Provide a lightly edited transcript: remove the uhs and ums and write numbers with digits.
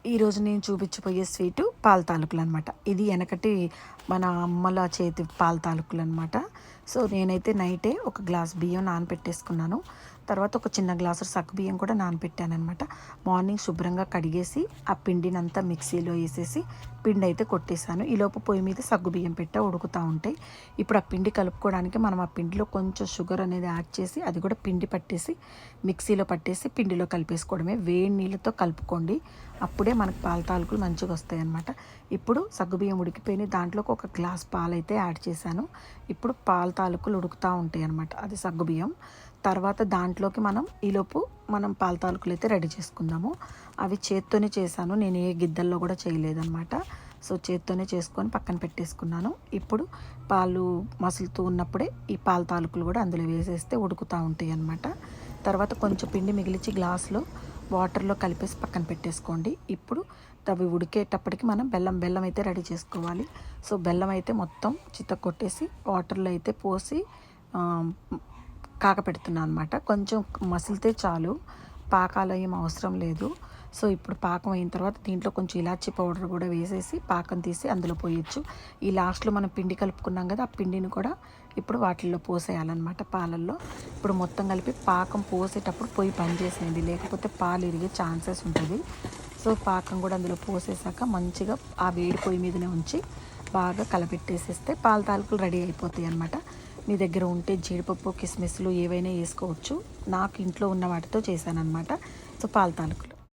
ఈరోజు నేను చూపించబోయే స్వీటు పాల తాలూకులు అనమాట. ఇది వెనకటి మన అమ్మల చేతి పాల తాలూకులు అనమాట. సో నేనైతే నైటే ఒక గ్లాస్ బియ్యం నానబెట్టేసుకున్నాను. తర్వాత ఒక చిన్న గ్లాసు సగ్గుబియ్యం కూడా నానబెట్టాను అనమాట. మార్నింగ్ శుభ్రంగా కడిగేసి ఆ పిండినంతా మిక్సీలో వేసేసి పిండి అయితే కొట్టేశాను. ఈలోపు పొయ్యి మీద సగ్గుబియ్యం పెట్టా ఉడుకుతూ ఉంటాయి. ఇప్పుడు ఆ పిండి కలుపుకోవడానికి మనం ఆ పిండిలో కొంచెం షుగర్ అనేది యాడ్ చేసి అది కూడా పిండి పట్టేసి మిక్సీలో పట్టేసి పిండిలో కలిపేసుకోవడమే. వేడి నీళ్ళతో కలుపుకోండి, అప్పుడే మనకు పాల తాలూకులు మంచిగా వస్తాయి అన్నమాట. ఇప్పుడు సగ్గుబియ్యం ఉడికిపోయి దాంట్లోకి ఒక గ్లాస్ పాలు అయితే యాడ్ చేశాను. ఇప్పుడు పాల తాలూకులు ఉడుకుతూ ఉంటాయి అన్నమాట. అది సగ్గుబియ్యం. తర్వాత దాంట్లోకి మనం పాల తాలూకులు అయితే రెడీ చేసుకుందాము. అవి చేత్తోనే చేశాను, నేను ఏ గిద్దల్లో కూడా చేయలేదన్నమాట. సో చేత్తోనే చేసుకొని పక్కన పెట్టేసుకున్నాను. ఇప్పుడు పాలు మసులుతూ ఉన్నప్పుడే ఈ పాల తాలూకులు కూడా అందులో వేసేస్తే ఉడుకుతూ ఉంటాయి అన్నమాట. తర్వాత కొంచెం పిండి మిగిలిచి గ్లాస్లో వాటర్లో కలిపేసి పక్కన పెట్టేసుకోండి. ఇప్పుడు అవి ఉడికేటప్పటికి మనం బెల్లం అయితే రెడీ చేసుకోవాలి. సో బెల్లం అయితే మొత్తం కొట్టేసి వాటర్లో అయితే పోసి కాకపెడుతున్నాను అనమాట. కొంచెం మసిలితే చాలు, పాకాలు ఏం అవసరం లేదు. సో ఇప్పుడు పాకం అయిన తర్వాత దీంట్లో కొంచెం ఇలాచీ పౌడర్ కూడా వేసేసి పాకం తీసి అందులో పోయొచ్చు. ఈ లాస్ట్లో మనం పిండి కలుపుకున్నాం కదా, ఆ పిండిని కూడా ఇప్పుడు వాటిల్లో పోసేయాలన్నమాట పాలల్లో. ఇప్పుడు మొత్తం కలిపి పాకం పోసేటప్పుడు పొయ్యి బంద్ చేసేయండి, లేకపోతే పాలు ఇరిగే ఛాన్సెస్ ఉంటుంది. సో పాకం కూడా అందులో పోసేసాక మంచిగా ఆ వేడి పొయ్యి మీదనే ఉంచి బాగా కలపెట్టేసేస్తే పాల తాలూకులు రెడీ అయిపోతాయి అన్నమాట. మీ దగ్గర ఉంటే జీడిపప్పు కిస్మిస్లు ఏవైనా వేసుకోవచ్చు. నాకు ఇంట్లో ఉన్న వాటితో చేశాను అనమాట. సో పాల తాలూకులు